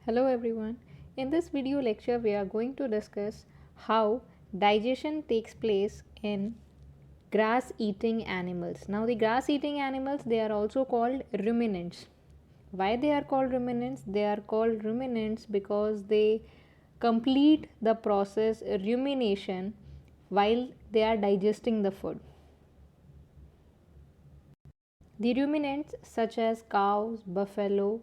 Hello everyone. In this video lecture we are going to discuss how digestion takes place in grass eating animals. Now the grass eating animals, they are also called ruminants. Why they are called ruminants? They are called ruminants because they complete the process rumination while they are digesting the food. The ruminants such as cows, buffalo,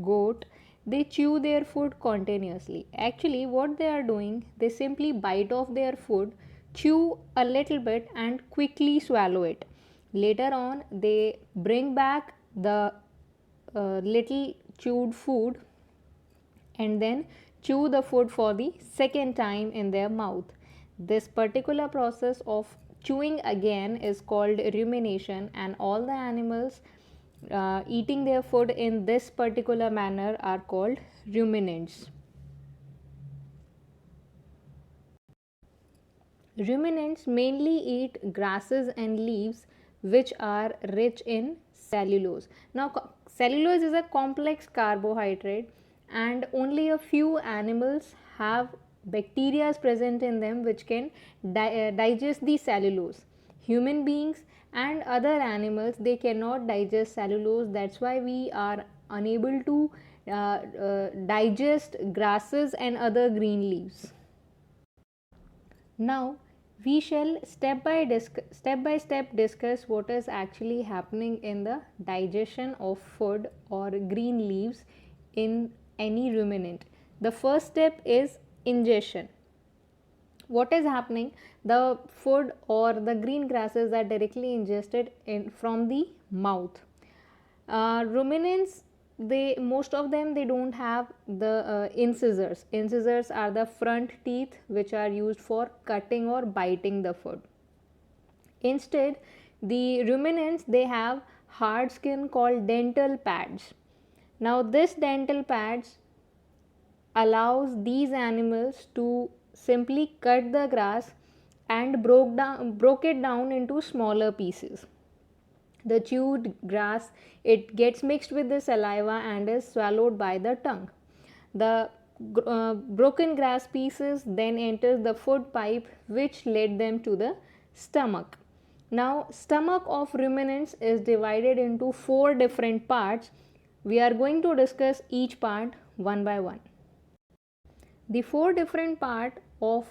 goat, they chew their food continuously. Actually, what they are doing, they simply bite off their food, chew a little bit and quickly swallow it. Later on, they bring back the little chewed food and then chew the food for the second time in their mouth. This particular process of chewing again is called rumination, and all the animals eating their food in this particular manner are called ruminants. Ruminants mainly eat grasses and leaves which are rich in cellulose. Now, cellulose is a complex carbohydrate, and only a few animals have bacteria present in them which can digest the cellulose. Human beings and other animals, they cannot digest cellulose. That's why we are unable to digest grasses and other green leaves. Now, we shall step by step discuss what is actually happening in the digestion of food or green leaves in any ruminant. The first step is ingestion. What is happening? The food or the green grasses are directly ingested from the mouth. Ruminants, they most of them, they don't have the incisors. Incisors are the front teeth which are used for cutting or biting the food. Instead, the ruminants, they have hard skin called dental pads. Now this dental pads allows these animals to simply cut the grass and broke it down into smaller pieces. The chewed grass, it gets mixed with the saliva and is swallowed by the tongue. The broken grass pieces then enters the food pipe which led them to the stomach. Now, stomach of ruminants is divided into 4 different parts. We are going to discuss each part one by one. The 4 different part of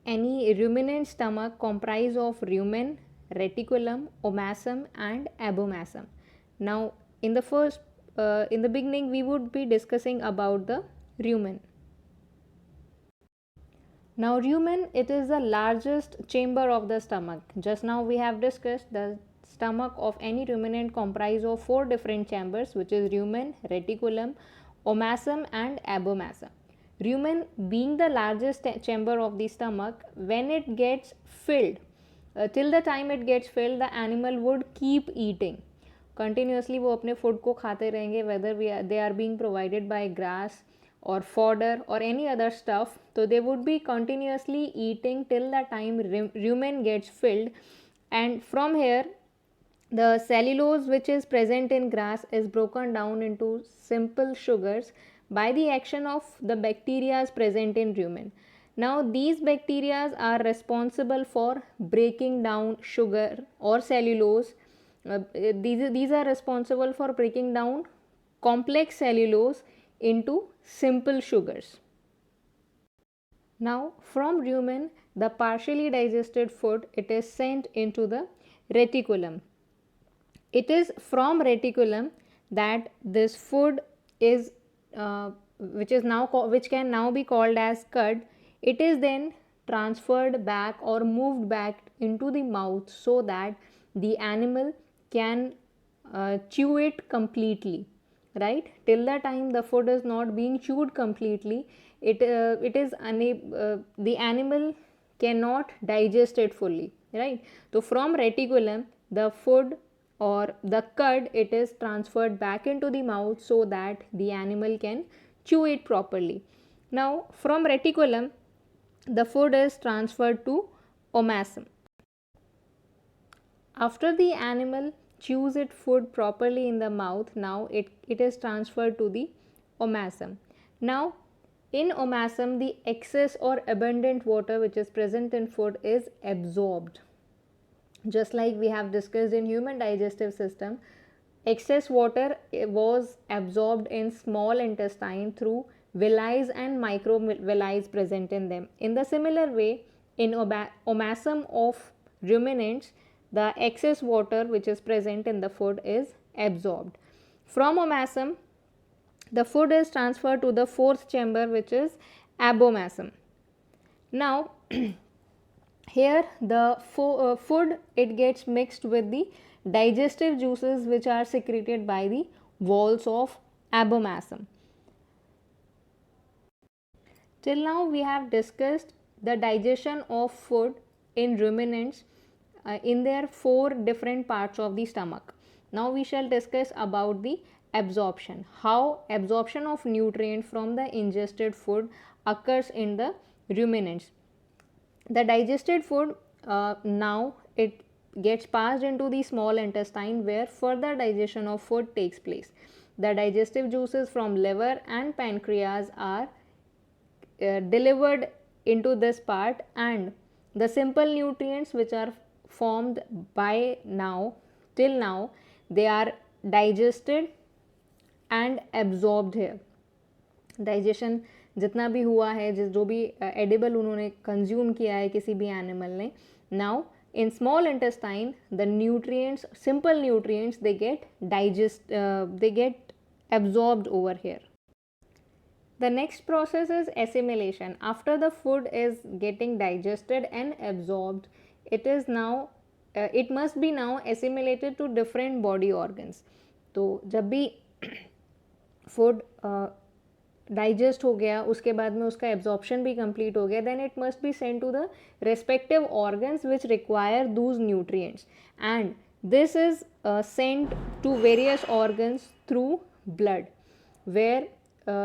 any ruminant stomach comprise of rumen, reticulum, omasum and abomasum. Now, in the beginning, we would be discussing about the rumen. Now, rumen, it is the largest chamber of the stomach. Just now we have discussed the stomach of any ruminant comprise of 4 different chambers, which is rumen, reticulum, omasum and abomasum. Rumen being the largest chamber of the stomach, when it gets filled, till the time it gets filled, the animal would keep eating. Continuously वो अपने food को खाते रहेंगे, whether they are being provided by grass or fodder or any other stuff. So they would be continuously eating till the time rumen gets filled, and from here the cellulose which is present in grass is broken down into simple sugars by the action of the bacteria present in rumen. Now these bacteria are responsible for breaking down sugar or cellulose. These are responsible for breaking down complex cellulose into simple sugars. Now from rumen, the partially digested food, it is sent into the reticulum. It is from reticulum that this food is which can now be called as cud. It is then transferred back or moved back into the mouth so that the animal can chew it completely, right? Till the time the food is not being chewed completely, it is the animal cannot digest it fully, right? So from reticulum, the food or the cud, it is transferred back into the mouth so that the animal can chew it properly. Now from reticulum, the food is transferred to omasum. After the animal chews its food properly in the mouth, now it is transferred to the omasum. Now, in omasum, the excess or abundant water which is present in food is absorbed. Just like we have discussed in human digestive system, excess water was absorbed in small intestine through villi and microvilli present in them. In the similar way, in omasum of ruminants, the excess water which is present in the food is absorbed. From omasum, the food is transferred to the fourth chamber, which is abomasum. Now, here the food, it gets mixed with the digestive juices which are secreted by the walls of abomasum. Till now we have discussed the digestion of food in ruminants in their 4 different parts of the stomach. Now we shall discuss about the absorption, how absorption of nutrient from the ingested food occurs in the ruminants. The digested food, now it gets passed into the small intestine where further digestion of food takes place. The digestive juices from liver and pancreas are delivered into this part, and the simple nutrients which are formed by now till now, they are digested and absorbed here. Digestion जितना भी हुआ है, जो भी edible उन्होंने consume किया है किसी भी एनिमल ने, now in small intestine the nutrients, simple nutrients, they get absorbed over here. The next process is assimilation. After the food is getting digested and absorbed, it must be now assimilated to different body organs. तो जब भी food digest हो गया, उसके बाद में उसका absorption भी कंप्लीट हो गया, then it must be send to the respective organs which require those nutrients, and this is sent to various organs through blood, where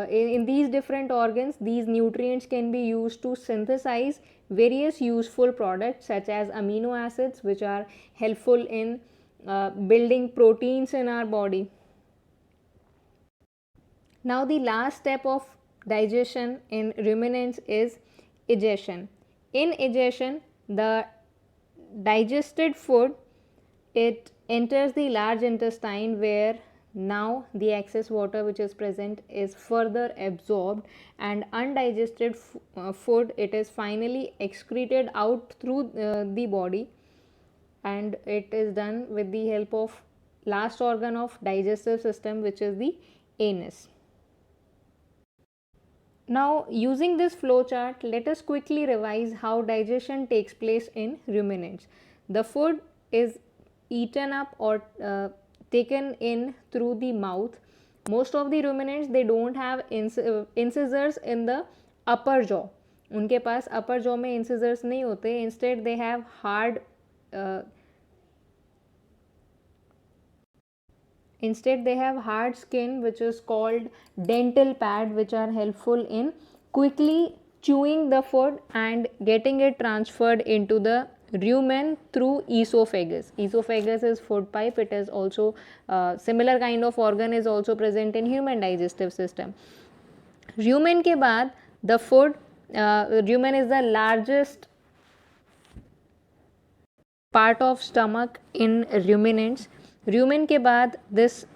in these different organs these nutrients can be used to synthesize various useful products such as amino acids, which are helpful in building proteins in our body. Now the last step of digestion in ruminants is egestion. In egestion, the digested food, it enters the large intestine where now the excess water which is present is further absorbed, and undigested food, it is finally excreted out through the body, and it is done with the help of last organ of digestive system, which is the anus. Now, using this flow chart, let us quickly revise how digestion takes place in ruminants. The food is eaten up or taken in through the mouth. Most of the ruminants, they don't have incisors in the upper jaw. उनके पास upper jaw में incisors नहीं होते. Instead, they have hard skin, which is called dental pad, which are helpful in quickly chewing the food and getting it transferred into the rumen through esophagus. Esophagus is food pipe. It is also similar kind of organ is also present in human digestive system. Rumen के बाद the food, rumen is the largest part of stomach in ruminants. Rumen के बाद this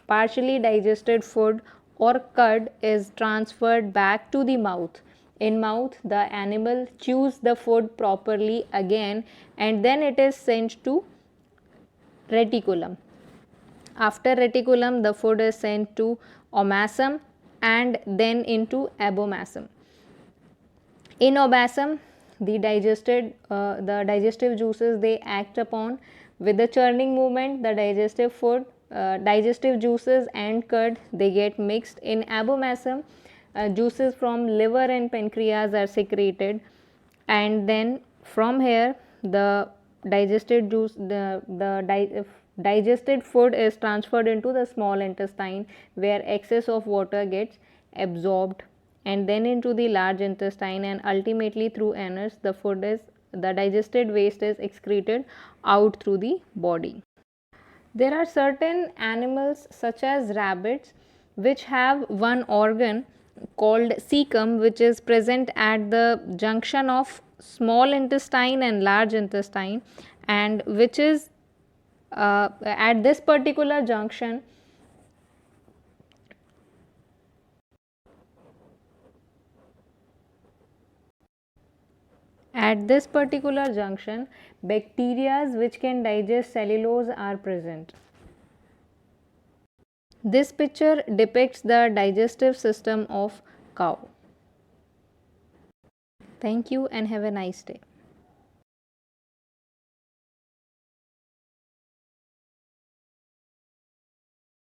partially digested food or cud is transferred back to the mouth. In mouth, the animal chews the food properly again, and then it is sent to reticulum. After reticulum, the food is sent to omasum and then into abomasum. In omasum, the digestive juices, they act upon with the churning movement, the digestive food, digestive juices and cud, they get mixed. In abomasum, juices from liver and pancreas are secreted, and then from here the digested juice, digested food is transferred into the small intestine where excess of water gets absorbed, and then into the large intestine, and ultimately through anus the digested waste is excreted out through the body. There are certain animals such as rabbits which have one organ called cecum, which is present at the junction of small intestine and large intestine, and which is at this particular junction, bacteria which can digest cellulose are present. This picture depicts the digestive system of cow. Thank you and have a nice day.